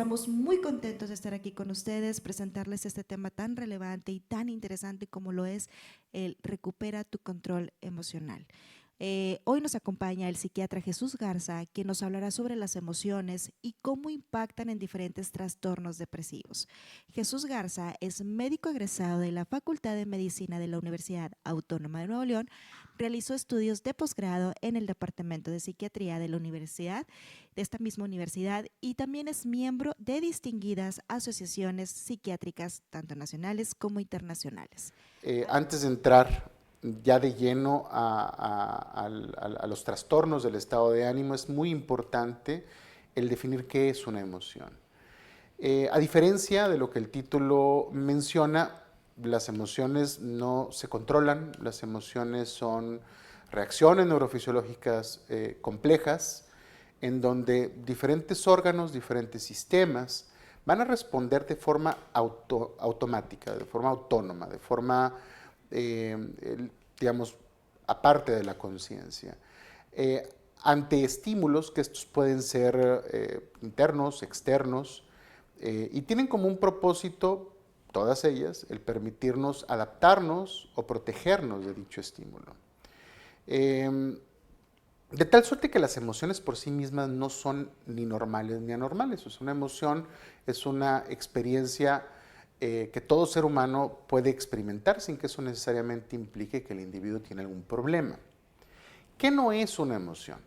Estamos muy contentos de estar aquí con ustedes, presentarles este tema tan relevante y tan interesante como lo es el Recupera tu control emocional. Hoy nos acompaña el psiquiatra Jesús Garza, quien nos hablará sobre las emociones y cómo impactan en diferentes trastornos depresivos. Jesús Garza es médico egresado de la Facultad de Medicina de la Universidad Autónoma de Nuevo León, realizó estudios de posgrado en el Departamento de Psiquiatría de la Universidad, de esta misma universidad, y también es miembro de distinguidas asociaciones psiquiátricas, tanto nacionales como internacionales. Antes de entrar ya de lleno a los trastornos del estado de ánimo, es muy importante el definir qué es una emoción. A diferencia de lo que el título menciona, las emociones no se controlan, las emociones son reacciones neurofisiológicas complejas en donde diferentes órganos, diferentes sistemas van a responder de forma automática, de forma autónoma, de forma, digamos, aparte de la conciencia. Eh, Ante estímulos, que estos pueden ser internos, externos, y tienen como un propósito, todas ellas, el permitirnos adaptarnos o protegernos de dicho estímulo. Eh, de tal suerte que las emociones por sí mismas no son ni normales ni anormales. O sea, una emoción es una experiencia que todo ser humano puede experimentar sin que eso necesariamente implique que el individuo tiene algún problema. ¿Qué no es una emoción?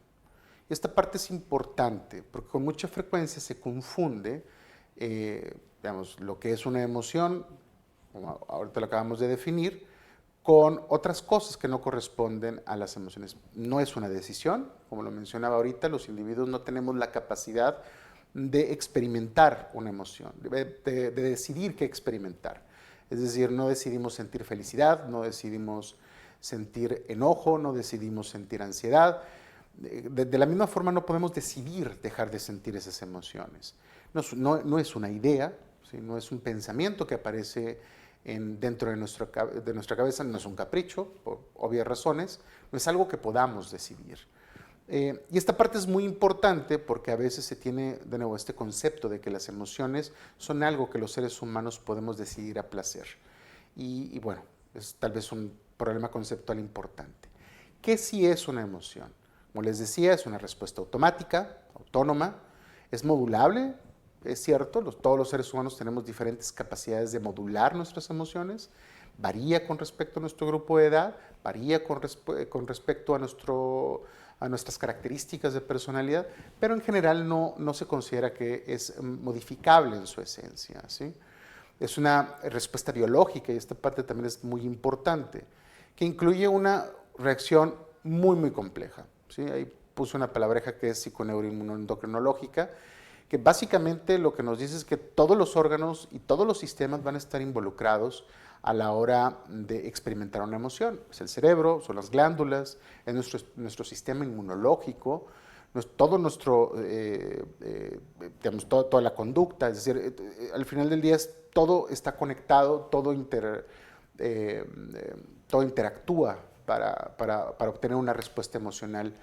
Esta parte es importante porque con mucha frecuencia se confunde, digamos, lo que es una emoción, como ahorita lo acabamos de definir, con otras cosas que no corresponden a las emociones. No es una decisión, como lo mencionaba ahorita, los individuos no tenemos la capacidad de experimentar una emoción, de decidir qué experimentar. Es decir, no decidimos sentir felicidad, no decidimos sentir enojo, no decidimos sentir ansiedad. De la misma forma no podemos decidir dejar de sentir esas emociones. No es una idea, ¿sí? No es un pensamiento que aparece dentro de nuestra cabeza, no es un capricho, por obvias razones, no es algo que podamos decidir. Y esta parte es muy importante porque a veces se tiene de nuevo este concepto de que las emociones son algo que los seres humanos podemos decidir a placer. Y bueno, es tal vez un problema conceptual importante. ¿Qué sí es una emoción? Como les decía, es una respuesta automática, autónoma, es modulable, es cierto, todos los seres humanos tenemos diferentes capacidades de modular nuestras emociones, varía con respecto a nuestro grupo de edad, varía con respecto a nuestras características de personalidad, pero en general no se considera que es modificable en su esencia, ¿sí? Es una respuesta biológica, y esta parte también es muy importante, que incluye una reacción muy compleja, ¿sí? Ahí puse una palabreja que es psiconeuroinmunodendocrinológica, que básicamente lo que nos dice es que todos los órganos y todos los sistemas van a estar involucrados a la hora de experimentar una emoción. Es el cerebro, son las glándulas, es nuestro sistema inmunológico, todo nuestro, digamos, toda la conducta, es decir, al final del día todo está conectado, eh, todo interactúa para obtener una respuesta emocional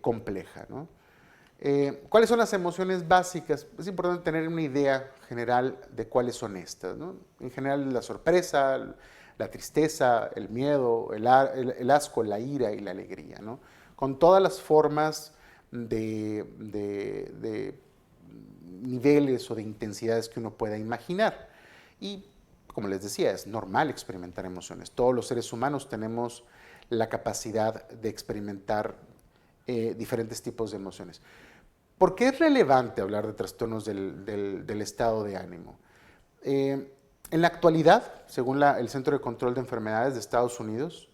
compleja, ¿no? ¿Cuáles son las emociones básicas? Es importante tener una idea general de cuáles son estas, ¿no? En general, la sorpresa, la tristeza, el miedo, el asco, la ira y la alegría, ¿no? Con todas las formas de niveles o de intensidades que uno pueda imaginar. Y como les decía, es normal experimentar emociones. Todos los seres humanos tenemos la capacidad de experimentar diferentes tipos de emociones. ¿Por qué es relevante hablar de trastornos del estado de ánimo? En la actualidad, según el Centro de Control de Enfermedades de Estados Unidos,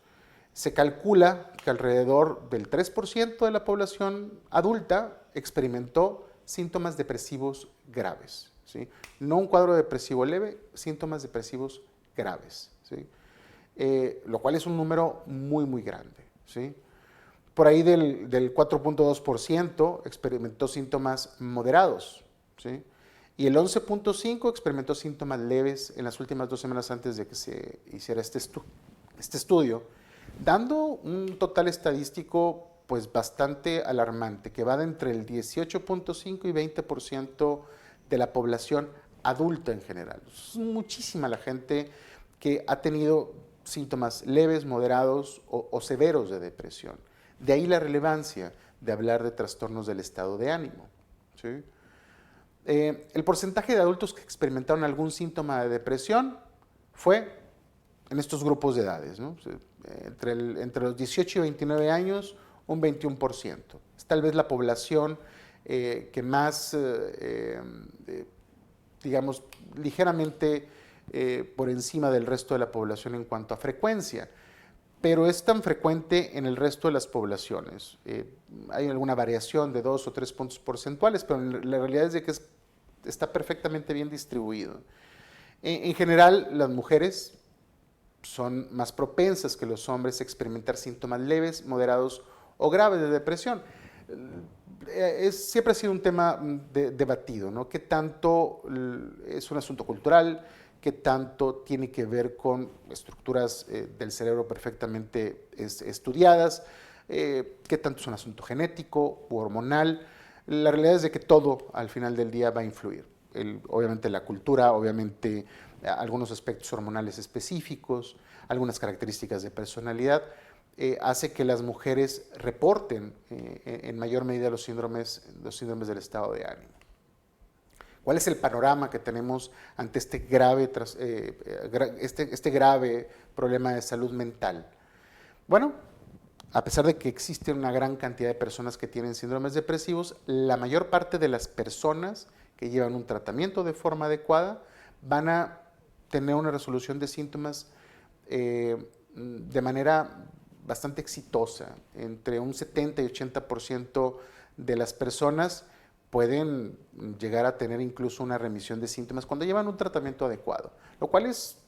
se calcula que alrededor del 3% de la población adulta experimentó síntomas depresivos graves, ¿sí? No un cuadro depresivo leve, síntomas depresivos graves, ¿sí? Lo cual es un número muy grande, ¿sí? Por ahí del 4.2% experimentó síntomas moderados, ¿sí? Y el 11.5% experimentó síntomas leves en las últimas 2 semanas antes de que se hiciera este estudio, dando un total estadístico pues bastante alarmante, que va de entre el 18.5 y 20% de la población adulta en general. Es muchísima la gente que ha tenido síntomas leves, moderados o severos de depresión. De ahí la relevancia de hablar de trastornos del estado de ánimo. ¿Sí? El porcentaje de adultos que experimentaron algún síntoma de depresión fue en estos grupos de edades, ¿no? Entre los 18 y 29 años, un 21%. Es tal vez la población que más, digamos, ligeramente por encima del resto de la población en cuanto a frecuencia, pero es tan frecuente en el resto de las poblaciones. Hay alguna variación de 2 o 3 puntos porcentuales, pero la realidad es de que está perfectamente bien distribuido. En general, las mujeres son más propensas que los hombres a experimentar síntomas leves, moderados o graves de depresión. Siempre ha sido un tema debatido, ¿no? ¿Qué tanto es un asunto cultural? ¿Qué tanto tiene que ver con estructuras del cerebro perfectamente estudiadas? ¿Qué tanto es un asunto genético u hormonal? La realidad es de que todo al final del día va a influir. Obviamente la cultura, obviamente algunos aspectos hormonales específicos, algunas características de personalidad, hace que las mujeres reporten en mayor medida los síndromes del estado de ánimo. ¿Cuál es el panorama que tenemos ante este grave problema de salud mental? Bueno, a pesar de que existe una gran cantidad de personas que tienen síndromes depresivos, la mayor parte de las personas que llevan un tratamiento de forma adecuada van a tener una resolución de síntomas de manera bastante exitosa. Entre un 70 y 80% de las personas pueden llegar a tener incluso una remisión de síntomas cuando llevan un tratamiento adecuado, lo cual es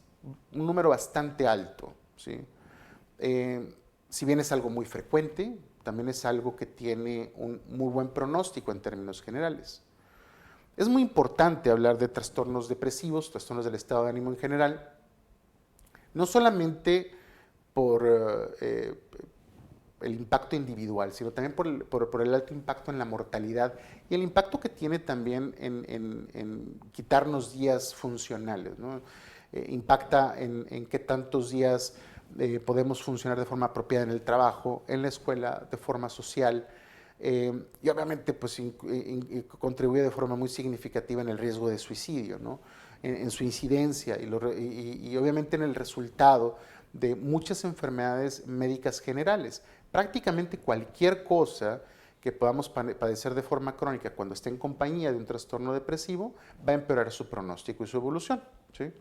un número bastante alto, ¿sí? Si bien es algo muy frecuente, también es algo que tiene un muy buen pronóstico en términos generales. Es muy importante hablar de trastornos depresivos, trastornos del estado de ánimo en general, no solamente por el impacto individual, sino también por el alto impacto en la mortalidad y el impacto que tiene también en quitarnos días funcionales, ¿no? Impacta en qué tantos días podemos funcionar de forma apropiada en el trabajo, en la escuela, de forma social, y obviamente pues contribuye de forma muy significativa en el riesgo de suicidio, ¿no? En su incidencia y obviamente en el resultado de muchas enfermedades médicas generales. Prácticamente cualquier cosa que podamos padecer de forma crónica cuando esté en compañía de un trastorno depresivo va a empeorar su pronóstico y su evolución, ¿sí?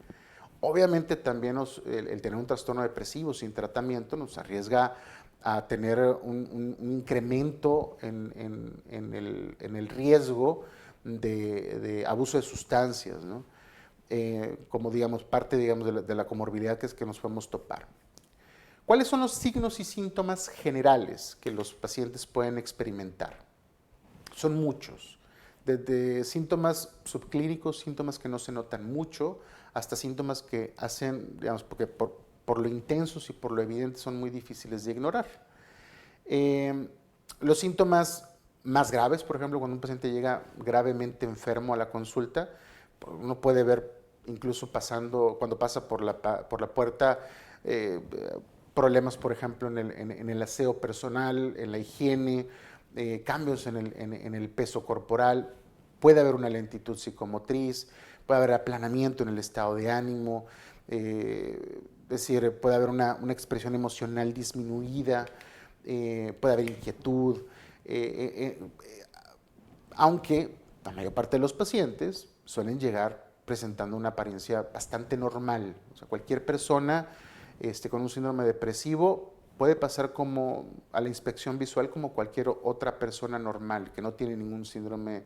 Obviamente también el tener un trastorno depresivo sin tratamiento nos arriesga a tener un incremento en el riesgo de abuso de sustancias, ¿no? Como digamos, parte digamos, de la comorbilidad que nos podemos topar. ¿Cuáles son los signos y síntomas generales que los pacientes pueden experimentar? Son muchos, desde síntomas subclínicos, síntomas que no se notan mucho, hasta síntomas que hacen, digamos, porque por lo intensos y por lo evidentes son muy difíciles de ignorar. Los síntomas más graves, por ejemplo, cuando un paciente llega gravemente enfermo a la consulta, uno puede ver incluso cuando pasa por la puerta, problemas, por ejemplo, en el aseo personal, en la higiene, cambios en el peso corporal, puede haber una lentitud psicomotriz, puede haber aplanamiento en el estado de ánimo, es decir, puede haber una expresión emocional disminuida, puede haber inquietud, aunque la mayor parte de los pacientes suelen llegar presentando una apariencia bastante normal. O sea, cualquier persona con un síndrome depresivo puede pasar como a la inspección visual como cualquier otra persona normal que no tiene ningún síndrome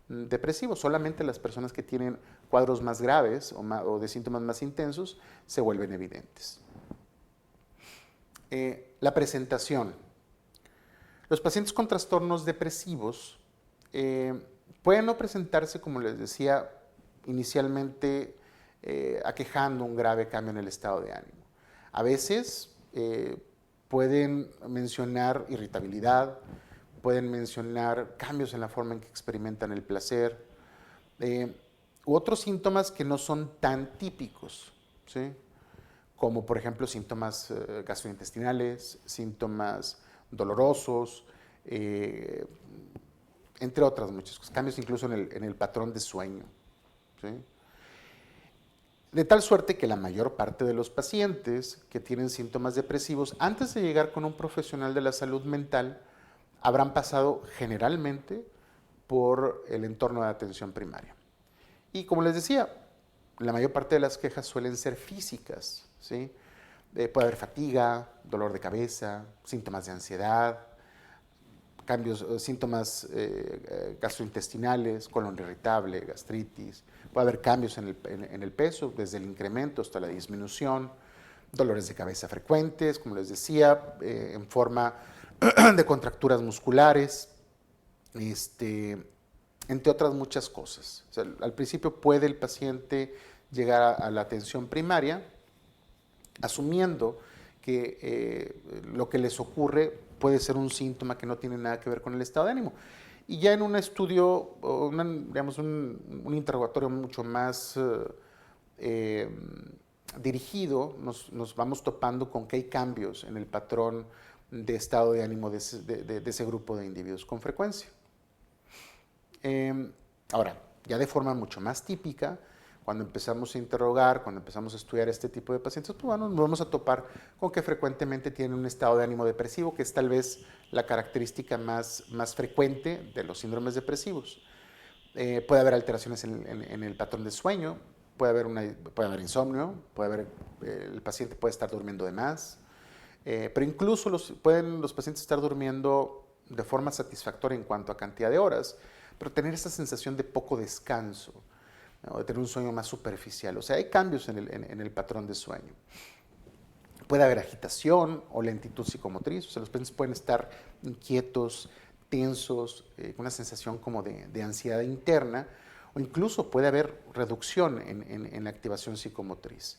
depresivo. Solamente las personas que tienen cuadros más graves o de síntomas más intensos se vuelven evidentes. La presentación. Los pacientes con trastornos depresivos pueden no presentarse, como les decía, inicialmente aquejando un grave cambio en el estado de ánimo. A veces pueden mencionar irritabilidad, pueden mencionar cambios en la forma en que experimentan el placer, u otros síntomas que no son tan típicos, ¿sí? Como por ejemplo síntomas gastrointestinales, síntomas dolorosos, eh, entre otras muchas cosas, cambios incluso en el patrón de sueño, ¿sí? De tal suerte que la mayor parte de los pacientes que tienen síntomas depresivos, antes de llegar con un profesional de la salud mental, habrán pasado generalmente por el entorno de atención primaria. Y como les decía, la mayor parte de las quejas suelen ser físicas, ¿sí? Puede haber fatiga, dolor de cabeza, síntomas de ansiedad, cambios, síntomas gastrointestinales, colon irritable, gastritis. Puede haber cambios en el peso, desde el incremento hasta la disminución, dolores de cabeza frecuentes, como les decía, en forma de contracturas musculares, entre otras muchas cosas. O sea, al principio puede el paciente llegar a la atención primaria asumiendo que lo que les ocurre puede ser un síntoma que no tiene nada que ver con el estado de ánimo. Y ya en un estudio, digamos, un interrogatorio mucho más dirigido, nos vamos topando con que hay cambios en el patrón de estado de ánimo de ese grupo de individuos con frecuencia. Ahora, ya de forma mucho más típica, cuando empezamos a interrogar, cuando empezamos a estudiar este tipo de pacientes, pues bueno, nos vamos a topar con que frecuentemente tienen un estado de ánimo depresivo, que es tal vez la característica más frecuente de los síndromes depresivos. Puede haber alteraciones en el patrón de sueño, puede haber insomnio, el paciente puede estar durmiendo de más, pero incluso pueden los pacientes estar durmiendo de forma satisfactoria en cuanto a cantidad de horas, pero tener esa sensación de poco descanso, ¿no? De tener un sueño más superficial. O sea, hay cambios en el patrón de sueño. Puede haber agitación o lentitud psicomotriz, o sea, los pacientes pueden estar inquietos, tensos, con una sensación como de ansiedad interna, o incluso puede haber reducción en la activación psicomotriz.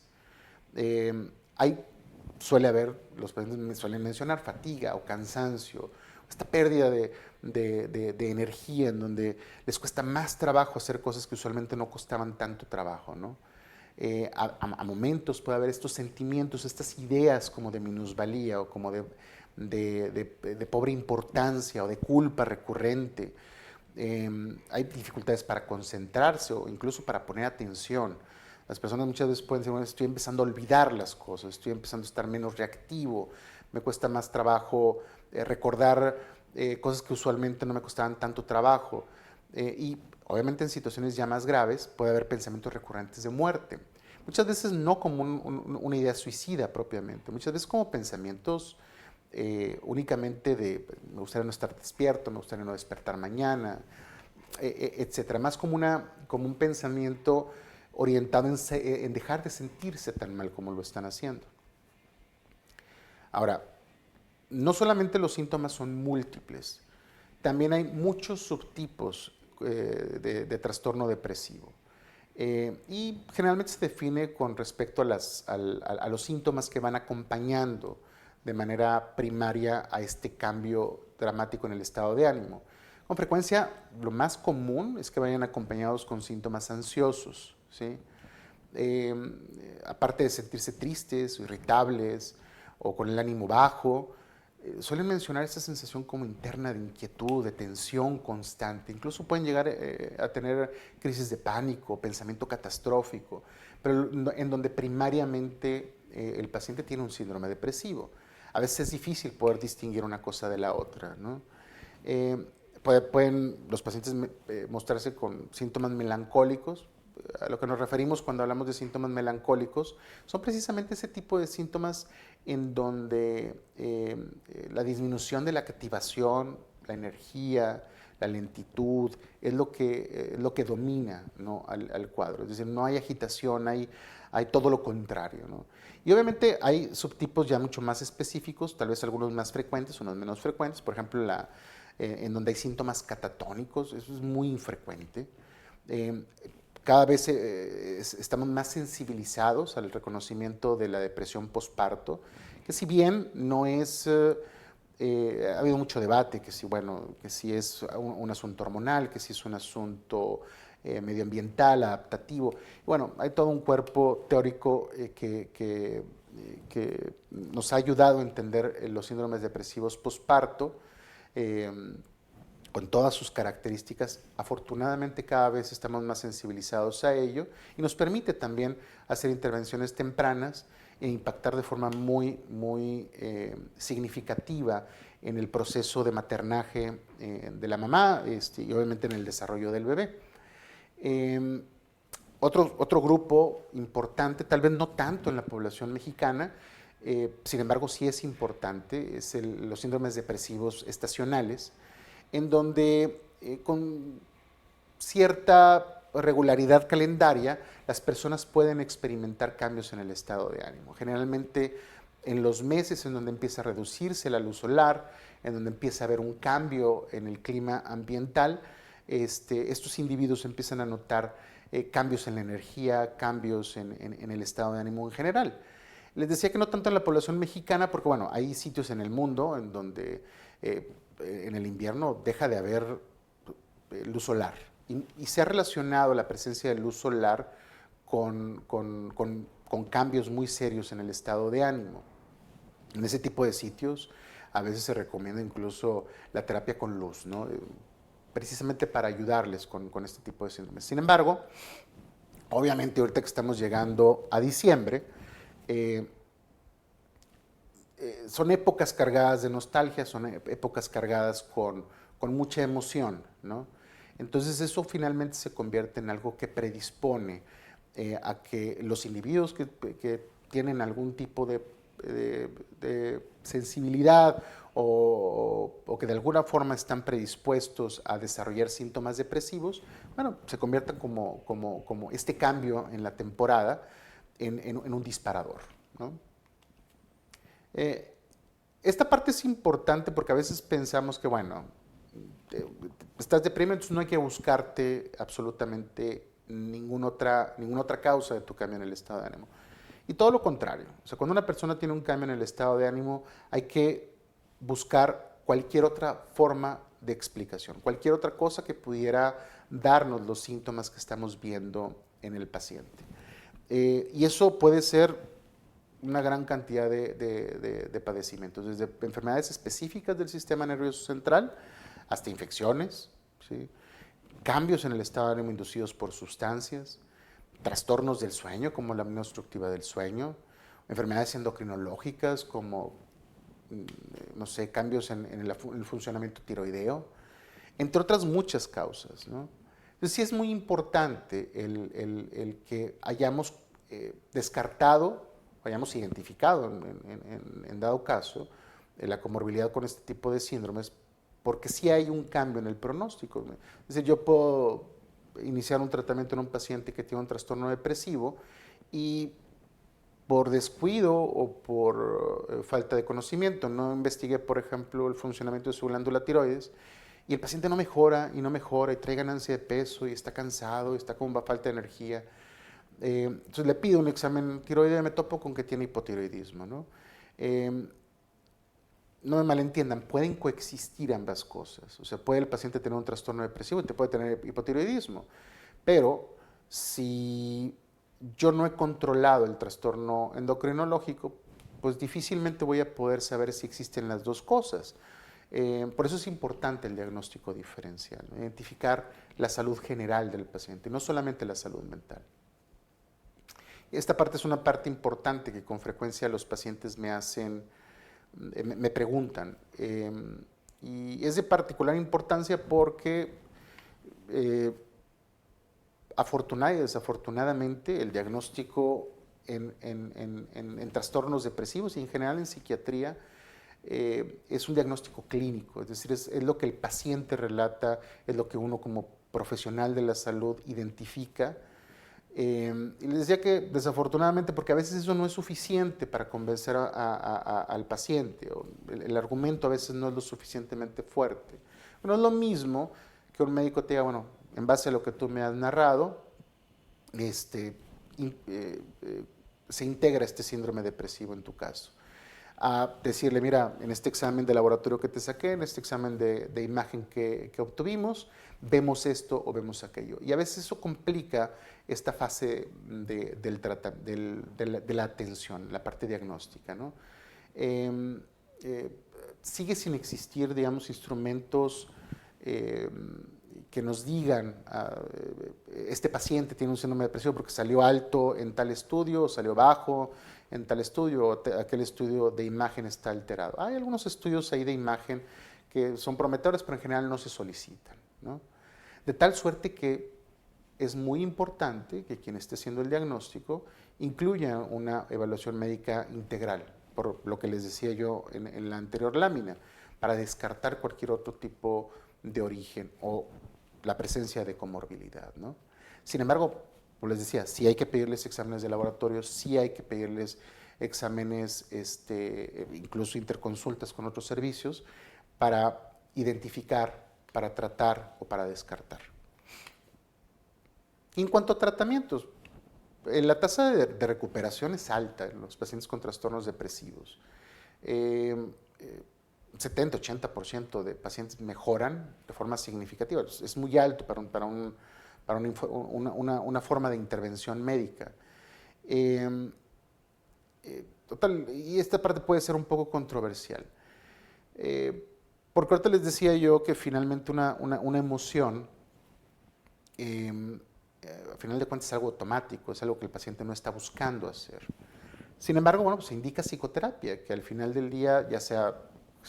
Suele haber, los pacientes suelen mencionar fatiga o cansancio, esta pérdida de energía en donde les cuesta más trabajo hacer cosas que usualmente no costaban tanto trabajo, ¿no? A momentos puede haber estos sentimientos, estas ideas como de minusvalía o como de pobre importancia o de culpa recurrente. Hay dificultades para concentrarse o incluso para poner atención. Las personas muchas veces pueden decir, bueno, estoy empezando a olvidar las cosas, estoy empezando a estar menos reactivo, me cuesta más trabajo recordar cosas que usualmente no me costaban tanto trabajo. Y obviamente en situaciones ya más graves puede haber pensamientos recurrentes de muerte. Muchas veces no como una idea suicida propiamente, muchas veces como pensamientos únicamente de me gustaría no estar despierto, me gustaría no despertar mañana, etcétera. Más como un pensamiento orientado en dejar de sentirse tan mal como lo están haciendo. Ahora, no solamente los síntomas son múltiples, también hay muchos subtipos de trastorno depresivo. Y generalmente se define con respecto a los síntomas que van acompañando de manera primaria a este cambio dramático en el estado de ánimo. Con frecuencia, lo más común es que vayan acompañados con síntomas ansiosos, ¿sí? Aparte de sentirse tristes, irritables o con el ánimo bajo, suelen mencionar esa sensación como interna de inquietud, de tensión constante. Incluso pueden llegar a tener crisis de pánico, pensamiento catastrófico, pero en donde primariamente el paciente tiene un síndrome depresivo. A veces es difícil poder distinguir una cosa de la otra, ¿no? Pueden los pacientes mostrarse con síntomas melancólicos. A lo que nos referimos cuando hablamos de síntomas melancólicos son precisamente ese tipo de síntomas en donde la disminución de la activación, la energía, la lentitud es lo que domina, ¿no? al cuadro. Es decir, no hay agitación, hay todo lo contrario, ¿no? Y obviamente hay subtipos ya mucho más específicos, tal vez algunos más frecuentes, unos menos frecuentes. Por ejemplo, en donde hay síntomas catatónicos, eso es muy infrecuente. Cada vez estamos más sensibilizados al reconocimiento de la depresión postparto, que si bien no es, ha habido mucho debate, que si es un asunto hormonal, que si es un asunto medioambiental, adaptativo. Bueno, hay todo un cuerpo teórico que nos ha ayudado a entender los síndromes depresivos posparto, con todas sus características. Afortunadamente cada vez estamos más sensibilizados a ello y nos permite también hacer intervenciones tempranas e impactar de forma muy significativa en el proceso de maternaje de la mamá y obviamente en el desarrollo del bebé. Otro grupo importante, tal vez no tanto en la población mexicana, sin embargo sí es importante, es los síndromes depresivos estacionales, en donde con cierta regularidad calendaria las personas pueden experimentar cambios en el estado de ánimo. Generalmente en los meses en donde empieza a reducirse la luz solar, en donde empieza a haber un cambio en el clima ambiental, estos individuos empiezan a notar cambios en la energía, cambios en el estado de ánimo en general. Les decía que no tanto en la población mexicana, porque bueno, hay sitios en el mundo en donde en el invierno deja de haber luz solar. Y se ha relacionado la presencia de luz solar con cambios muy serios en el estado de ánimo. En ese tipo de sitios a veces se recomienda incluso la terapia con luz, ¿no? Precisamente para ayudarles con este tipo de síndromes. Sin embargo, obviamente ahorita que estamos llegando a diciembre, son épocas cargadas de nostalgia, son épocas cargadas con mucha emoción, ¿no? Entonces eso finalmente se convierte en algo que predispone a que los individuos que tienen algún tipo de sensibilidad o que de alguna forma están predispuestos a desarrollar síntomas depresivos, bueno, se conviertan como este cambio en la temporada en un disparador, ¿no? Esta parte es importante porque a veces pensamos que, bueno, estás deprimido, entonces no hay que buscarte absolutamente ninguna otra causa de tu cambio en el estado de ánimo. Y todo lo contrario. O sea, cuando una persona tiene un cambio en el estado de ánimo, hay que buscar cualquier otra forma de explicación, cualquier otra cosa que pudiera darnos los síntomas que estamos viendo en el paciente. Y eso puede ser una gran cantidad de padecimientos, desde enfermedades específicas del sistema nervioso central hasta infecciones, ¿sí? Cambios en el estado de ánimo inducidos por sustancias, trastornos del sueño como la apnea obstructiva del sueño, enfermedades endocrinológicas como, no sé, cambios en el funcionamiento tiroideo, entre otras muchas causas, ¿no? Entonces sí es muy importante el que hayamos descartado, hayamos identificado en dado caso la comorbilidad con este tipo de síndromes, porque sí hay un cambio en el pronóstico. Es decir, yo puedo iniciar un tratamiento en un paciente que tiene un trastorno depresivo y por descuido o por falta de conocimiento no investigué, por ejemplo, el funcionamiento de su glándula tiroides y el paciente no mejora y trae ganancia de peso y está cansado y está con falta de energía. Entonces le pido un examen tiroideo y me topo con que tiene hipotiroidismo, ¿no? No me malentiendan, pueden coexistir ambas cosas. O sea, puede el paciente tener un trastorno depresivo y te puede tener hipotiroidismo, pero si yo no he controlado el trastorno endocrinológico, pues difícilmente voy a poder saber si existen las dos cosas. Por eso es importante el diagnóstico diferencial, ¿no? Identificar la salud general del paciente, no solamente la salud mental. Esta parte es una parte importante que con frecuencia los pacientes me preguntan. Y es de particular importancia porque afortunadamente y desafortunadamente el diagnóstico en trastornos depresivos y en general en psiquiatría es un diagnóstico clínico, es decir, es lo que el paciente relata, es lo que uno como profesional de la salud identifica. Y les decía que desafortunadamente, porque a veces eso no es suficiente para convencer al paciente, o el argumento a veces no es lo suficientemente fuerte. Bueno, es lo mismo que un médico te diga, bueno, en base a lo que tú me has narrado, se integra este síndrome depresivo en tu caso. a decirle, mira, en este examen de laboratorio que te saqué, en este examen de imagen que obtuvimos, vemos esto o vemos aquello. Y a veces eso complica esta fase de la atención, la parte diagnóstica, ¿no? Eh, eh, Sigue sin existir, digamos, instrumentos eh, que nos digan, este paciente tiene un síndrome depresivo porque salió alto en tal estudio, o salió bajo en tal estudio, o aquel estudio de imagen está alterado. Hay algunos estudios ahí de imagen que son prometedores, pero en general no se solicitan, ¿no? De tal suerte que es muy importante que quien esté haciendo el diagnóstico incluya una evaluación médica integral, por lo que les decía yo en la anterior lámina, para descartar cualquier otro tipo de origen o la presencia de comorbilidad, ¿no? Sin embargo, como les decía, sí hay que pedirles exámenes de laboratorio, sí hay que pedirles exámenes, incluso interconsultas con otros servicios, para identificar, para tratar o para descartar. En cuanto a tratamientos, la tasa de recuperación es alta en los pacientes con trastornos depresivos. 70-80% de pacientes mejoran de forma significativa. Es muy alto para una forma de intervención médica. Total, y esta parte puede ser un poco controversial. Porque ahorita les decía yo que finalmente una emoción, al final de cuentas es algo automático, es algo que el paciente no está buscando hacer. Sin embargo, bueno, pues se indica psicoterapia, que al final del día, ya sea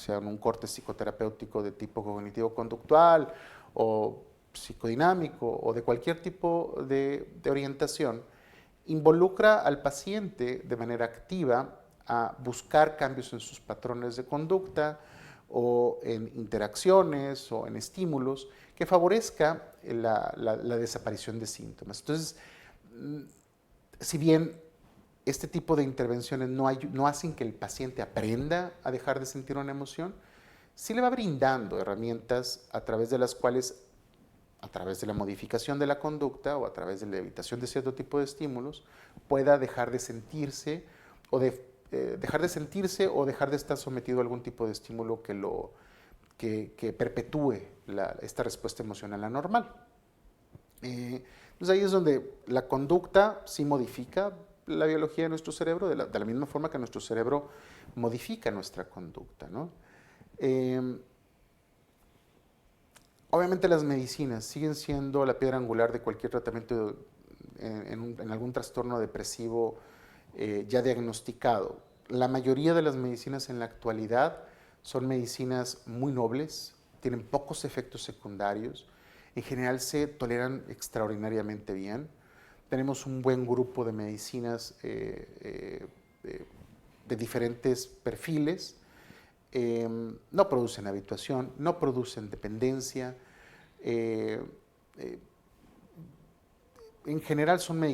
en un corte psicoterapéutico de tipo cognitivo-conductual o psicodinámico o de cualquier tipo de orientación, involucra al paciente de manera activa a buscar cambios en sus patrones de conducta o en interacciones o en estímulos que favorezca la desaparición de síntomas. Entonces, si bien este tipo de intervenciones no hacen que el paciente aprenda a dejar de sentir una emoción, sí le va brindando herramientas a través de las cuales, a través de la modificación de la conducta o a través de la evitación de cierto tipo de estímulos, pueda dejar de sentirse o dejar de estar sometido a algún tipo de estímulo que perpetúe esta respuesta emocional anormal. Entonces ahí es donde la conducta sí modifica la biología de nuestro cerebro, de la misma forma que nuestro cerebro modifica nuestra conducta, ¿no? Obviamente las medicinas siguen siendo la piedra angular de cualquier tratamiento en algún trastorno depresivo ya diagnosticado. La mayoría de las medicinas en la actualidad son medicinas muy nobles, tienen pocos efectos secundarios, en general se toleran extraordinariamente bien. Tenemos un buen grupo de medicinas de diferentes perfiles. No producen habituación, no producen dependencia. En general son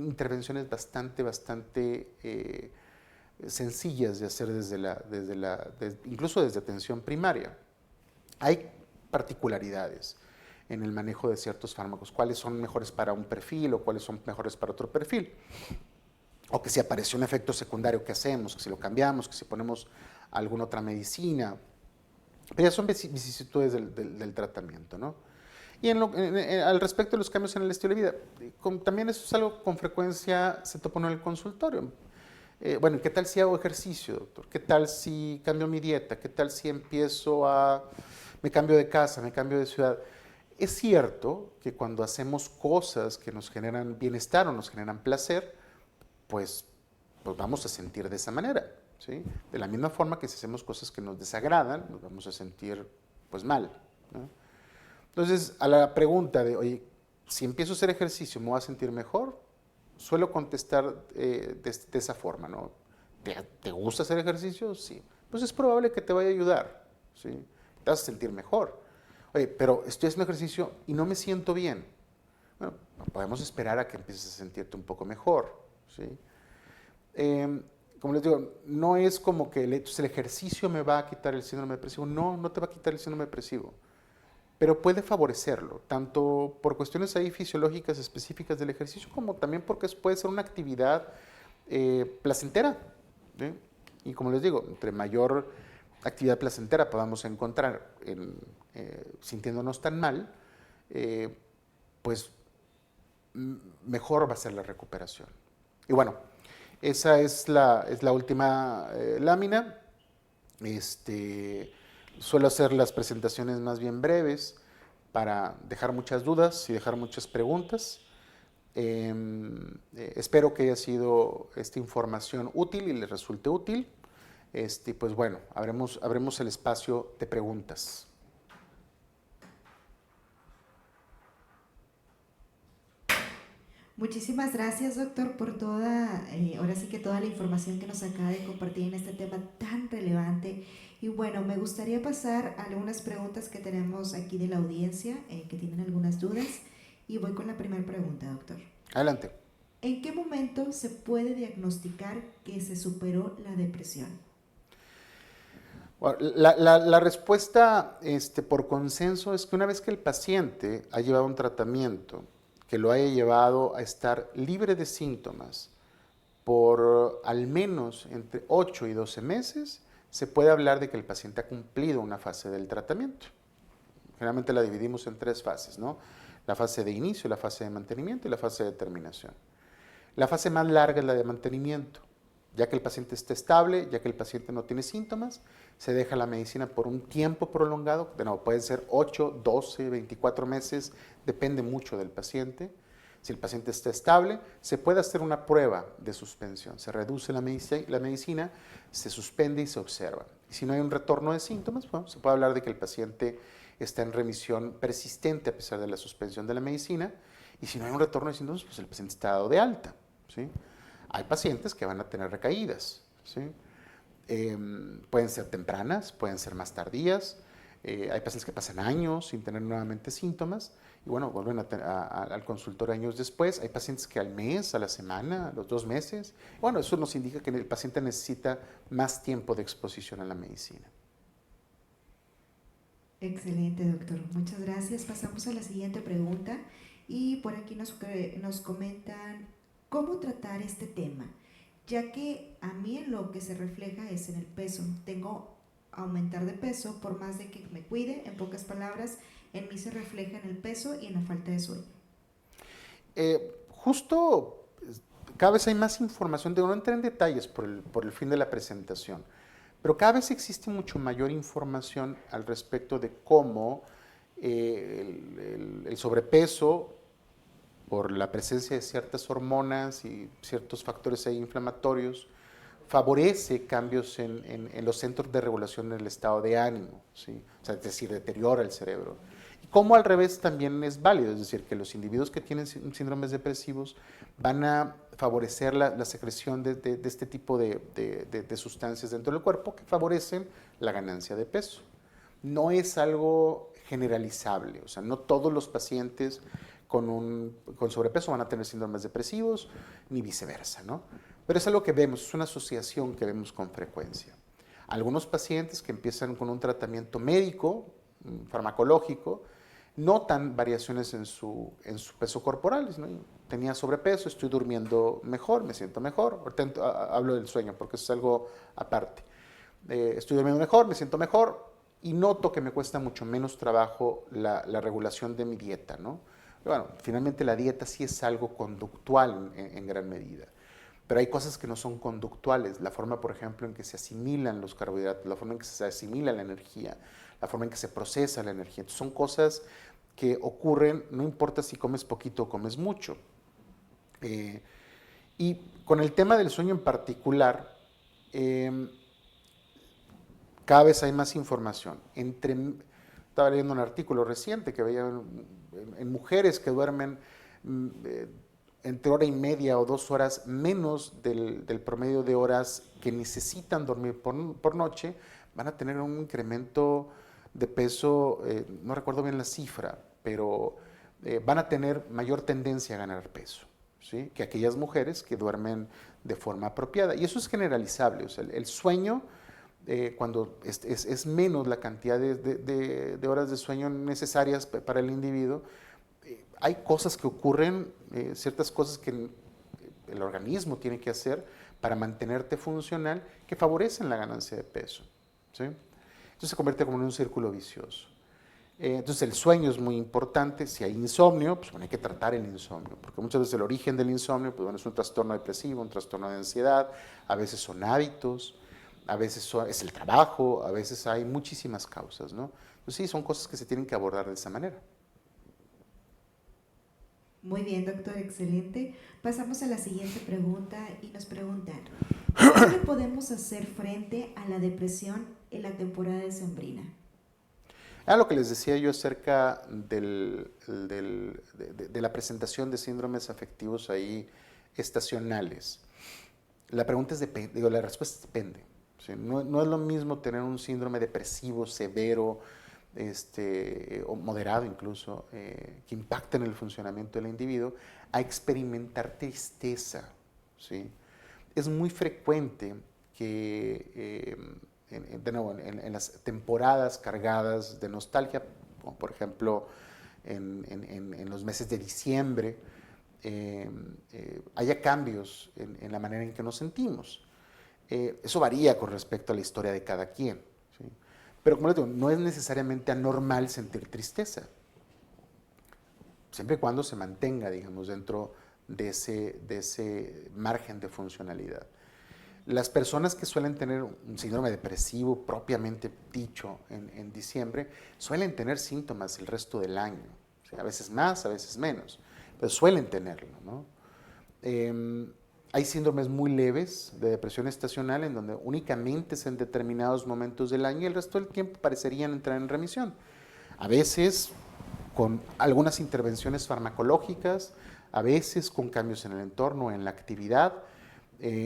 intervenciones bastante sencillas de hacer incluso desde atención primaria. Hay particularidades en el manejo de ciertos fármacos, cuáles son mejores para un perfil o cuáles son mejores para otro perfil. O que si apareció un efecto secundario, ¿qué hacemos? Que si lo cambiamos, que si ponemos alguna otra medicina. Pero ya son vicisitudes del tratamiento, ¿no? Y al respecto de los cambios en el estilo de vida, también eso es algo que con frecuencia se topa en el consultorio. Bueno, ¿qué tal si hago ejercicio, doctor? ¿Qué tal si cambio mi dieta? ¿Qué tal si me cambio de casa, me cambio de ciudad? Es cierto que cuando hacemos cosas que nos generan bienestar o nos generan placer, pues vamos a sentir de esa manera, ¿sí? De la misma forma que si hacemos cosas que nos desagradan, nos vamos a sentir pues mal, ¿no? Entonces, a la pregunta de, oye, si empiezo a hacer ejercicio, ¿me voy a sentir mejor? Suelo contestar de esa forma, ¿no? ¿Te gusta hacer ejercicio? Sí. Pues es probable que te vaya a ayudar, ¿sí? Te vas a sentir mejor. Oye, pero estoy haciendo ejercicio y no me siento bien. Bueno, podemos esperar a que empieces a sentirte un poco mejor, ¿sí? Como les digo, no es como que el ejercicio me va a quitar el síndrome depresivo. No, no te va a quitar el síndrome depresivo. Pero puede favorecerlo, tanto por cuestiones ahí fisiológicas específicas del ejercicio, como también porque puede ser una actividad placentera, ¿sí? Y como les digo, entre mayor actividad placentera podamos encontrar sintiéndonos tan mal, pues mejor va a ser la recuperación. Y bueno, esa es la última lámina. Suelo hacer las presentaciones más bien breves para dejar muchas dudas y dejar muchas preguntas. Espero que haya sido esta información útil y les resulte útil. Pues bueno, abremos el espacio de preguntas. Muchísimas gracias, doctor, por ahora sí que toda la información que nos acaba de compartir en este tema tan relevante. Y bueno, me gustaría pasar a algunas preguntas que tenemos aquí de la audiencia, que tienen algunas dudas. Y voy con la primera pregunta, doctor. Adelante. ¿En qué momento se puede diagnosticar que se superó la depresión? Bueno, la respuesta por consenso es que una vez que el paciente ha llevado un tratamiento que lo haya llevado a estar libre de síntomas por al menos entre 8 y 12 meses, se puede hablar de que el paciente ha cumplido una fase del tratamiento. Generalmente la dividimos en 3 fases, ¿no? La fase de inicio, la fase de mantenimiento y la fase de terminación. La fase más larga es la de mantenimiento. Ya que el paciente está estable, ya que el paciente no tiene síntomas, se deja la medicina por un tiempo prolongado, de nuevo, pueden ser 8, 12, 24 meses, depende mucho del paciente. Si el paciente está estable, se puede hacer una prueba de suspensión. Se reduce la medicina, se suspende y se observa. Y si no hay un retorno de síntomas, bueno, se puede hablar de que el paciente está en remisión persistente a pesar de la suspensión de la medicina. Y si no hay un retorno de síntomas, pues el paciente está dado de alta, ¿sí? Hay pacientes que van a tener recaídas, ¿sí? Pueden ser tempranas, pueden ser más tardías. Hay pacientes que pasan años sin tener nuevamente síntomas y bueno, vuelven al consultorio años después. Hay pacientes que al mes, a la semana, a los 2 meses. Bueno, eso nos indica que el paciente necesita más tiempo de exposición a la medicina. Excelente, doctor. Muchas gracias. Pasamos a la siguiente pregunta y por aquí nos comentan cómo tratar este tema, ya que a mí en lo que se refleja es en el peso. Tengo aumentar de peso por más de que me cuide, en pocas palabras, en mí se refleja en el peso y en la falta de sueño. Justo cada vez hay más información, no entré en detalles por el fin de la presentación, pero cada vez existe mucho mayor información al respecto de cómo el sobrepeso, por la presencia de ciertas hormonas y ciertos factores ahí inflamatorios, favorece cambios en los centros de regulación del estado de ánimo, ¿sí? O sea, es decir, deteriora el cerebro. Y como al revés también es válido, es decir, que los individuos que tienen síndromes depresivos van a favorecer la secreción de este tipo de sustancias dentro del cuerpo que favorecen la ganancia de peso. No es algo generalizable, o sea, no todos los pacientes con sobrepeso van a tener síndromes depresivos, ni viceversa, ¿no? Pero es algo que vemos, es una asociación que vemos con frecuencia. Algunos pacientes que empiezan con un tratamiento médico, farmacológico, notan variaciones en su peso corporal, ¿no? Tenía sobrepeso, estoy durmiendo mejor, me siento mejor. Ahorita hablo del sueño porque eso es algo aparte. Estoy durmiendo mejor, me siento mejor y noto que me cuesta mucho menos trabajo la regulación de mi dieta, ¿no? Bueno, finalmente la dieta sí es algo conductual en gran medida, pero hay cosas que no son conductuales. La forma, por ejemplo, en que se asimilan los carbohidratos, la forma en que se asimila la energía, la forma en que se procesa la energía. Entonces, son cosas que ocurren, no importa si comes poquito o comes mucho. Y con el tema del sueño en particular, cada vez hay más información. Estaba leyendo un artículo reciente que veía en mujeres que duermen entre hora y media o 2 horas menos del promedio de horas que necesitan dormir por noche, van a tener un incremento de peso, no recuerdo bien la cifra, pero van a tener mayor tendencia a ganar peso, ¿sí? Que aquellas mujeres que duermen de forma apropiada. Y eso es generalizable, o sea, el sueño, cuando es menos la cantidad de horas de sueño necesarias para el individuo, hay cosas que ocurren, ciertas cosas que el organismo tiene que hacer para mantenerte funcional que favorecen la ganancia de peso, ¿sí? Entonces se convierte como en un círculo vicioso. Entonces el sueño es muy importante. Si hay insomnio, pues bueno, hay que tratar el insomnio, porque muchas veces el origen del insomnio pues, bueno, es un trastorno depresivo, un trastorno de ansiedad, a veces son hábitos, a veces es el trabajo, a veces hay muchísimas causas, ¿no? Entonces sí, son cosas que se tienen que abordar de esa manera. Muy bien, doctor, excelente. Pasamos a la siguiente pregunta y nos preguntan, ¿cómo le podemos hacer frente a la depresión en la temporada decembrina? Lo que les decía yo acerca de la presentación de síndromes afectivos ahí estacionales. La pregunta es, digo, la respuesta depende. ¿Sí? No es lo mismo tener un síndrome depresivo severo, o moderado incluso, que impacta en el funcionamiento del individuo, a experimentar tristeza, ¿sí? Es muy frecuente que, de nuevo, en las temporadas cargadas de nostalgia, como por ejemplo en los meses de diciembre, haya cambios en la manera en que nos sentimos. Eso varía con respecto a la historia de cada quien, ¿sí? Pero como les digo, no es necesariamente anormal sentir tristeza, siempre y cuando se mantenga, digamos, dentro de ese margen de funcionalidad. Las personas que suelen tener un síndrome depresivo propiamente dicho en diciembre, suelen tener síntomas el resto del año, o sea, a veces más, a veces menos, pero suelen tenerlo, ¿no? Hay síndromes muy leves de depresión estacional en donde únicamente es en determinados momentos del año y el resto del tiempo parecerían entrar en remisión. A veces con algunas intervenciones farmacológicas, a veces con cambios en el entorno, en la actividad,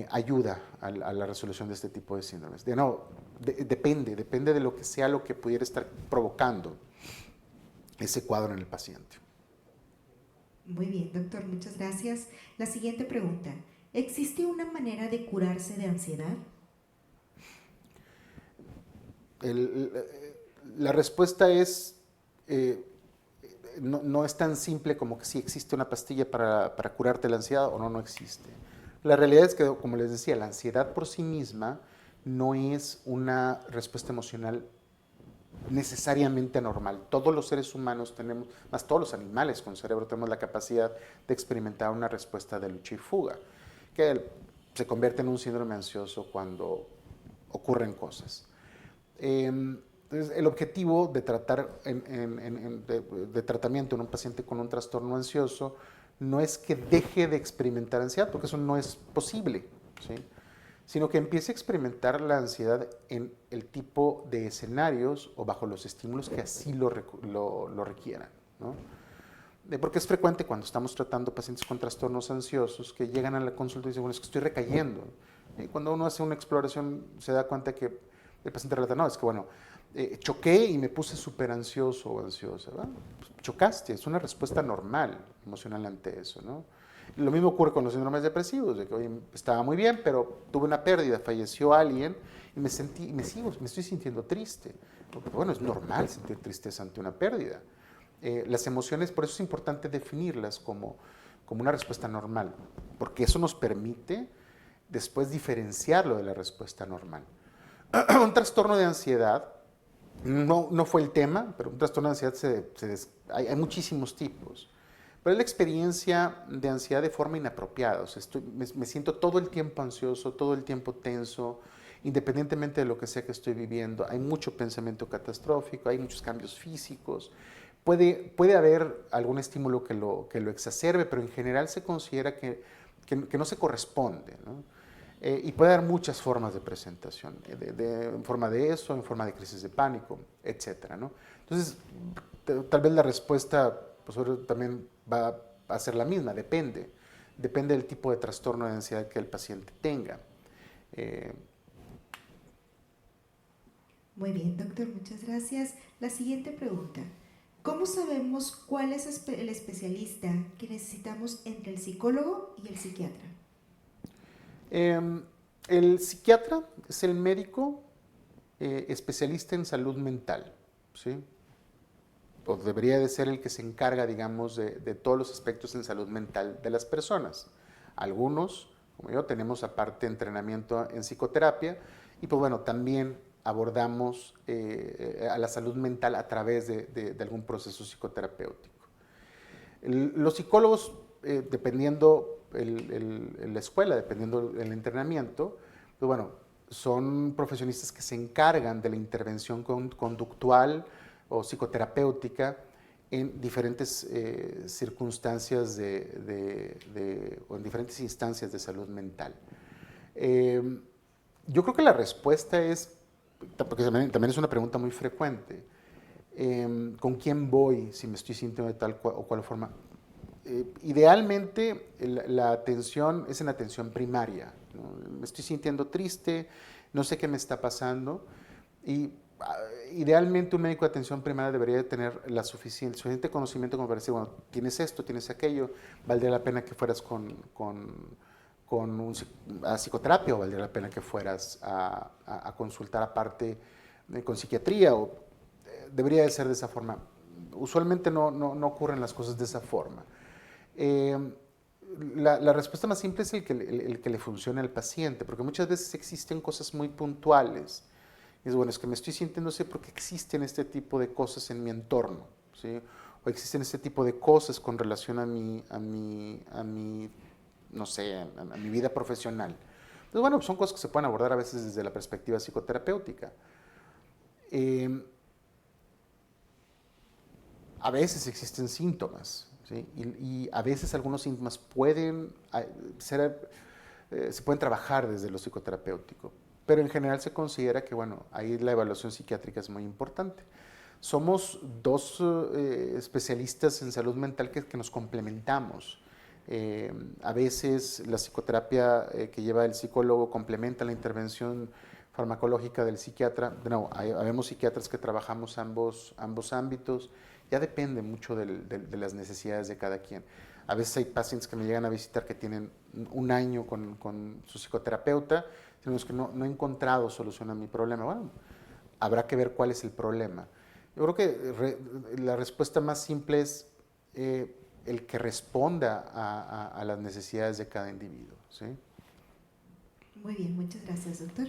ayuda a la resolución de este tipo de síndromes. Depende de lo que sea lo que pudiera estar provocando ese cuadro en el paciente. Muy bien, doctor, muchas gracias. La siguiente pregunta, ¿existe una manera de curarse de ansiedad? El, la respuesta es, no es tan simple como que si existe una pastilla para curarte la ansiedad o no existe. La realidad es que, como les decía, la ansiedad por sí misma no es una respuesta emocional necesariamente normal. Todos los seres humanos tenemos, más todos los animales con cerebro, tenemos la capacidad de experimentar una respuesta de lucha y fuga, que se convierte en un síndrome ansioso cuando ocurren cosas. Entonces, el objetivo de de tratamiento en un paciente con un trastorno ansioso no es que deje de experimentar ansiedad, porque eso no es posible, ¿sí? Sino que empiece a experimentar la ansiedad en el tipo de escenarios o bajo los estímulos que así lo requieran, ¿no? Porque es frecuente cuando estamos tratando pacientes con trastornos ansiosos que llegan a la consulta y dicen, bueno, es que estoy recayendo. Y cuando uno hace una exploración se da cuenta que el paciente relata, no, es que bueno, choqué y me puse súper ansioso o ansiosa, ¿verdad? Pues, chocaste, es una respuesta normal emocional ante eso, ¿no? Lo mismo ocurre con los síndromes depresivos, de que oye, estaba muy bien, pero tuve una pérdida, falleció alguien y me estoy sintiendo triste. Porque, bueno, es normal sentir tristeza ante una pérdida. Las emociones, por eso es importante definirlas como una respuesta normal, porque eso nos permite después diferenciarlo de la respuesta normal. Un trastorno de ansiedad, no fue el tema, pero un trastorno de ansiedad hay muchísimos tipos. Pero es la experiencia de ansiedad de forma inapropiada. O sea, me siento todo el tiempo ansioso, todo el tiempo tenso, independientemente de lo que sea que estoy viviendo. Hay mucho pensamiento catastrófico, hay muchos cambios físicos. Puede haber algún estímulo que lo exacerbe, pero en general se considera que no se corresponde, ¿no? Y puede haber muchas formas de presentación, en forma de eso, en forma de crisis de pánico, etcétera, ¿no? Entonces, tal vez la respuesta pues, también va a ser la misma, depende del tipo de trastorno de ansiedad que el paciente tenga. Muy bien, doctor, muchas gracias. La siguiente pregunta, ¿cómo sabemos cuál es el especialista que necesitamos entre el psicólogo y el psiquiatra? El psiquiatra es el médico especialista en salud mental, ¿sí? O debería de ser el que se encarga, digamos, de todos los aspectos en salud mental de las personas. Algunos, como yo, tenemos aparte entrenamiento en psicoterapia y pues bueno, también abordamos a la salud mental a través de algún proceso psicoterapéutico. Los psicólogos, dependiendo la escuela, dependiendo el entrenamiento, pues bueno, son profesionistas que se encargan de la intervención conductual o psicoterapéutica en diferentes circunstancias o en diferentes instancias de salud mental. Yo creo que la respuesta es, porque también es una pregunta muy frecuente, ¿con quién voy si me estoy sintiendo de tal o cual forma? Idealmente la atención es en atención primaria, ¿no? Me estoy sintiendo triste, no sé qué me está pasando y idealmente un médico de atención primaria debería tener suficiente conocimiento como para decir, bueno, tienes esto, tienes aquello, valdría la pena que fueras a psicoterapia o valdría la pena que fueras a consultar aparte con psiquiatría o debería de ser de esa forma. Usualmente no ocurren las cosas de esa forma. La respuesta más simple es el que le funcione al paciente, porque muchas veces existen cosas muy puntuales. Y es bueno, es que me estoy sintiendo así porque existen este tipo de cosas en mi entorno, ¿sí? O existen este tipo de cosas con relación a mi no sé, a mi vida profesional. Entonces, bueno, son cosas que se pueden abordar a veces desde la perspectiva psicoterapéutica. Eh, a veces existen síntomas, ¿sí? Y a veces algunos síntomas se pueden trabajar desde lo psicoterapéutico, pero en general se considera que, bueno, ahí la evaluación psiquiátrica es muy importante. Somos dos especialistas en salud mental que nos complementamos. A veces la psicoterapia que lleva el psicólogo complementa la intervención farmacológica del psiquiatra. No, habemos psiquiatras que trabajamos ambos ámbitos. Ya depende mucho de las necesidades de cada quien. A veces hay pacientes que me llegan a visitar que tienen un año con su psicoterapeuta, sino que no he encontrado solución a mi problema. Bueno, habrá que ver cuál es el problema. Yo creo que la respuesta más simple es el que responda a las necesidades de cada individuo, ¿sí? Muy bien, muchas gracias, doctor.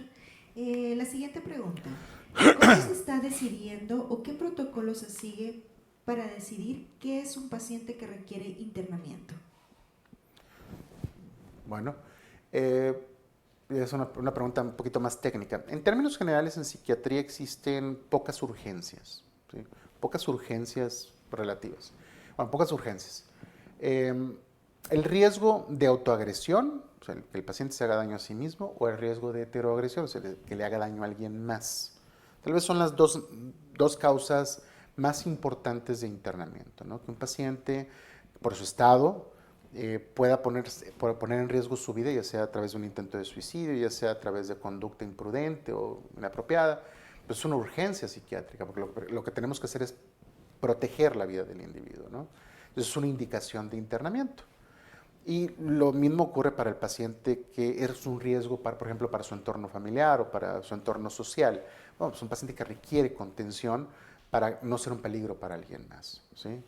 La siguiente pregunta. ¿Cómo se está decidiendo o qué protocolo se sigue para decidir qué es un paciente que requiere internamiento? Bueno, es una pregunta un poquito más técnica. En términos generales, en psiquiatría existen pocas urgencias, ¿sí? Pocas urgencias relativas. Bueno, pocas urgencias. El riesgo de autoagresión, o sea, que el paciente se haga daño a sí mismo, o el riesgo de heteroagresión, o sea, que le haga daño a alguien más. Tal vez son las dos causas más importantes de internamiento, ¿no? Que un paciente, por su estado, pueda poner en riesgo su vida, ya sea a través de un intento de suicidio, ya sea a través de conducta imprudente o inapropiada, pues es una urgencia psiquiátrica, porque lo que tenemos que hacer es proteger la vida del individuo, ¿no? Entonces es una indicación de internamiento. Y lo mismo ocurre para el paciente que es un riesgo, por ejemplo, para su entorno familiar o para su entorno social. Bueno, es un paciente que requiere contención para no ser un peligro para alguien más, ¿sí?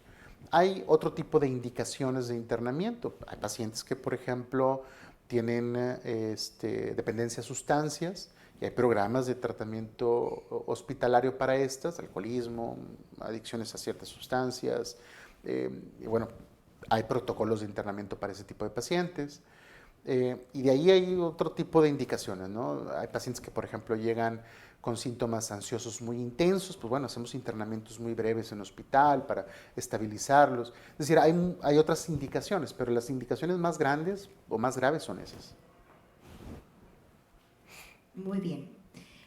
Hay otro tipo de indicaciones de internamiento. Hay pacientes que, por ejemplo, tienen dependencia a sustancias y hay programas de tratamiento hospitalario para estas, alcoholismo, adicciones a ciertas sustancias. Y bueno, hay protocolos de internamiento para ese tipo de pacientes. Y de ahí hay otro tipo de indicaciones, ¿no? Hay pacientes que, por ejemplo, llegan con síntomas ansiosos muy intensos, pues bueno, hacemos internamientos muy breves en hospital para estabilizarlos. Es decir, hay otras indicaciones, pero las indicaciones más grandes o más graves son esas. Muy bien.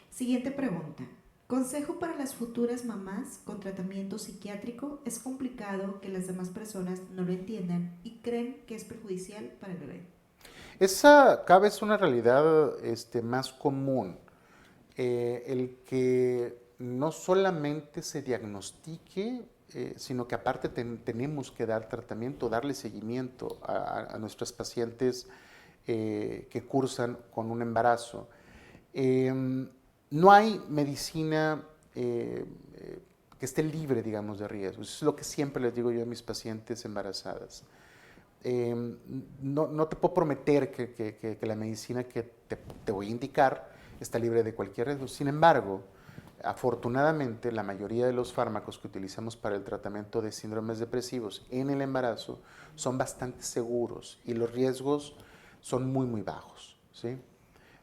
Siguiente pregunta. Consejo para las futuras mamás con tratamiento psiquiátrico. Es complicado que las demás personas no lo entiendan y creen que es perjudicial para el bebé. Esa cada vez es una realidad más común. El que no solamente se diagnostique, sino que aparte tenemos que dar tratamiento, darle seguimiento a nuestras pacientes que cursan con un embarazo. No hay medicina que esté libre, digamos, de riesgos. Eso es lo que siempre les digo yo a mis pacientes embarazadas. no te puedo prometer que la medicina que te voy a indicar está libre de cualquier riesgo. Sin embargo, afortunadamente, la mayoría de los fármacos que utilizamos para el tratamiento de síndromes depresivos en el embarazo son bastante seguros y los riesgos son muy, muy bajos, ¿sí?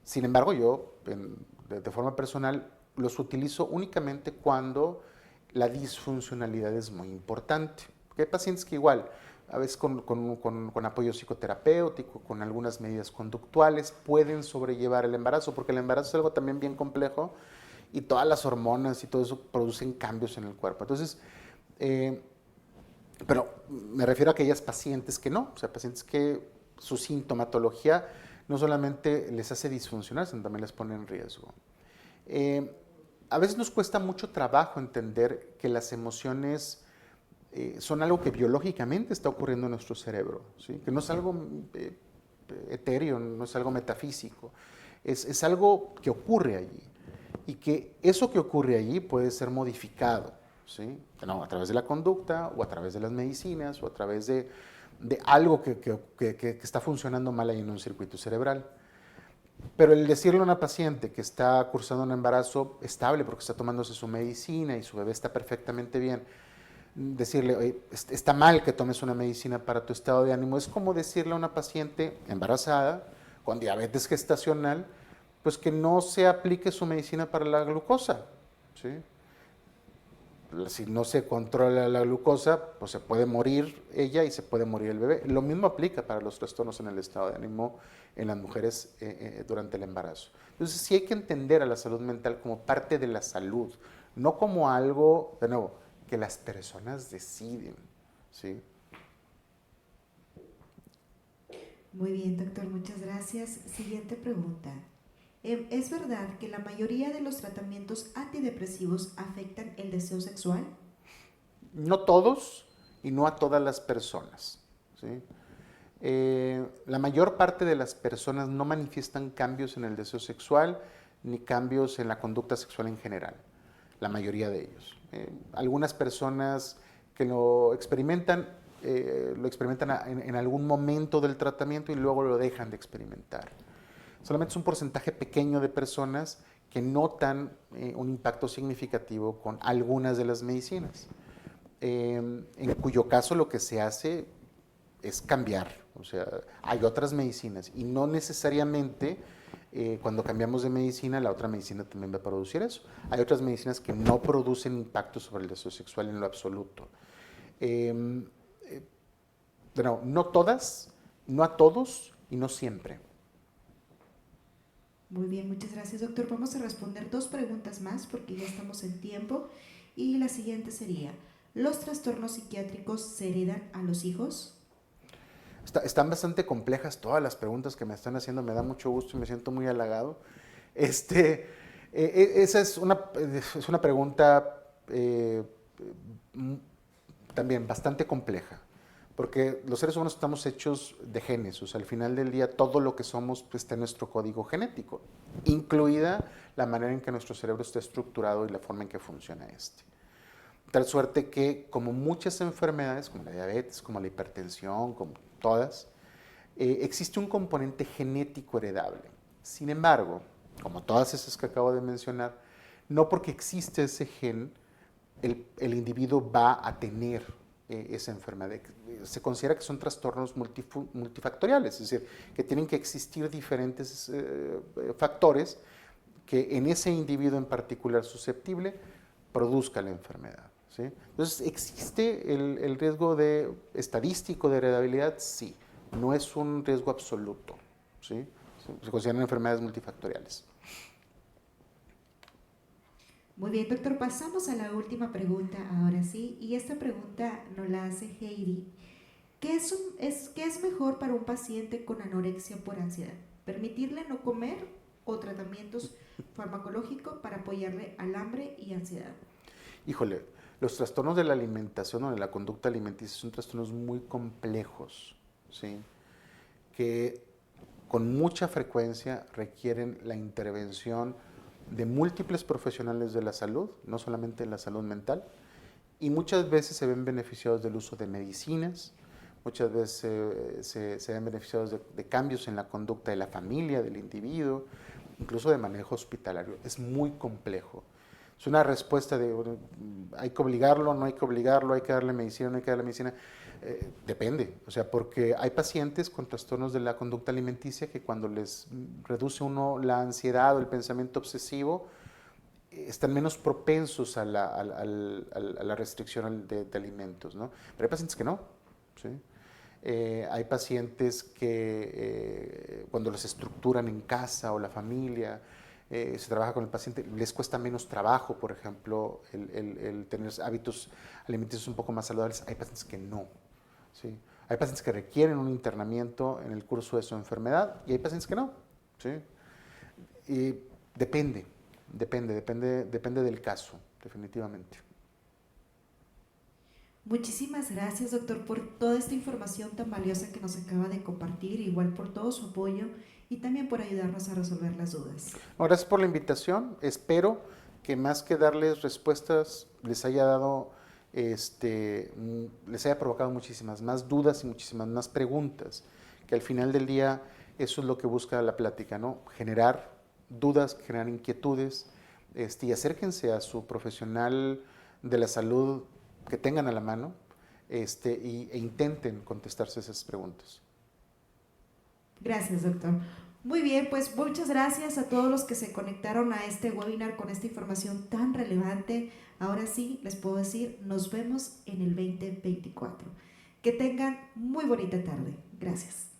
Sin embargo, yo, de forma personal, los utilizo únicamente cuando la disfuncionalidad es muy importante. Porque hay pacientes que igual, a veces con apoyo psicoterapéutico, con algunas medidas conductuales, pueden sobrellevar el embarazo, porque el embarazo es algo también bien complejo y todas las hormonas y todo eso producen cambios en el cuerpo. Entonces, pero me refiero a aquellas pacientes que no, o sea, pacientes que su sintomatología no solamente les hace disfuncionar, sino también les pone en riesgo. A veces nos cuesta mucho trabajo entender que las emociones son algo que biológicamente está ocurriendo en nuestro cerebro, ¿sí? Que no es algo etéreo, no es algo metafísico, es algo que ocurre allí y que eso que ocurre allí puede ser modificado, ¿sí? No, a través de la conducta o a través de las medicinas o a través de algo que está funcionando mal ahí en un circuito cerebral. Pero el decirle a una paciente que está cursando un embarazo estable porque está tomándose su medicina y su bebé está perfectamente bien, decirle, oye, está mal que tomes una medicina para tu estado de ánimo, es como decirle a una paciente embarazada con diabetes gestacional, pues que no se aplique su medicina para la glucosa, ¿sí? Si no se controla la glucosa, pues se puede morir ella y se puede morir el bebé. Lo mismo aplica para los trastornos en el estado de ánimo en las mujeres durante el embarazo. Entonces sí hay que entender a la salud mental como parte de la salud, no como algo, de nuevo, que las personas deciden, ¿sí? Muy bien, doctor, muchas gracias. Siguiente pregunta. ¿Es verdad que la mayoría de los tratamientos antidepresivos afectan el deseo sexual? No todos y no a todas las personas, ¿sí? La mayor parte de las personas no manifiestan cambios en el deseo sexual ni cambios en la conducta sexual en general, la mayoría de ellos. Algunas personas que lo experimentan en algún momento del tratamiento y luego lo dejan de experimentar. Solamente es un porcentaje pequeño de personas que notan un impacto significativo con algunas de las medicinas, en cuyo caso lo que se hace es cambiar. O sea, hay otras medicinas y no necesariamente cuando cambiamos de medicina, la otra medicina también va a producir eso. Hay otras medicinas que no producen impacto sobre el deseo sexual en lo absoluto. Eh, bueno, no todas, no a todos y no siempre. Muy bien, muchas gracias, doctor. Vamos a responder dos preguntas más porque ya estamos en tiempo. Y la siguiente sería, ¿los trastornos psiquiátricos se heredan a los hijos? Están bastante complejas todas las preguntas que me están haciendo, me da mucho gusto y me siento muy halagado. Esa es una pregunta también bastante compleja, porque los seres humanos estamos hechos de genes, o sea, al final del día todo lo que somos pues, está en nuestro código genético, incluida la manera en que nuestro cerebro está estructurado y la forma en que funciona este. Tal suerte que, como muchas enfermedades, como la diabetes, como la hipertensión, como todas, existe un componente genético heredable. Sin embargo, como todas esas que acabo de mencionar, no porque existe ese gen, el individuo va a tener esa enfermedad. Se considera que son trastornos multifactoriales, es decir, que tienen que existir diferentes factores que en ese individuo en particular susceptible produzca la enfermedad, ¿sí? Entonces, ¿existe el riesgo estadístico de heredabilidad? Sí, no es un riesgo absoluto, ¿sí? Se consideran enfermedades multifactoriales. Muy bien, doctor, pasamos a la última pregunta ahora sí. Y esta pregunta nos la hace Heidi. ¿Qué es mejor para un paciente con anorexia por ansiedad? ¿Permitirle no comer o tratamientos farmacológicos para apoyarle al hambre y ansiedad? Híjole, los trastornos de la alimentación o de la conducta alimenticia son trastornos muy complejos, ¿sí? Que con mucha frecuencia requieren la intervención de múltiples profesionales de la salud, no solamente de la salud mental, y muchas veces se ven beneficiados del uso de medicinas, muchas veces se ven beneficiados de cambios en la conducta de la familia, del individuo, incluso de manejo hospitalario. Es muy complejo. Es una respuesta de, bueno, hay que obligarlo, no hay que obligarlo, hay que darle medicina, no hay que darle medicina. Depende, o sea, porque hay pacientes con trastornos de la conducta alimenticia que cuando les reduce uno la ansiedad o el pensamiento obsesivo, están menos propensos a la restricción de alimentos, ¿no? Pero hay pacientes que no, ¿sí? Hay pacientes que cuando los estructuran en casa o la familia, se trabaja con el paciente, les cuesta menos trabajo, por ejemplo, el tener hábitos alimenticios un poco más saludables. Hay pacientes que no, ¿sí? Hay pacientes que requieren un internamiento en el curso de su enfermedad y hay pacientes que no, ¿sí? Y depende del caso, definitivamente. Muchísimas gracias, doctor, por toda esta información tan valiosa que nos acaba de compartir, igual por todo su apoyo y también por ayudarnos a resolver las dudas. Gracias por la invitación. Espero que más que darles respuestas les haya dado, les haya provocado muchísimas más dudas y muchísimas más preguntas, que al final del día eso es lo que busca la plática, ¿no? Generar dudas, generar inquietudes, y acérquense a su profesional de la salud que tengan a la mano, e intenten contestarse esas preguntas. Gracias, doctor. Muy bien, pues muchas gracias a todos los que se conectaron a este webinar con esta información tan relevante. Ahora sí, les puedo decir, nos vemos en el 2024. Que tengan muy bonita tarde. Gracias.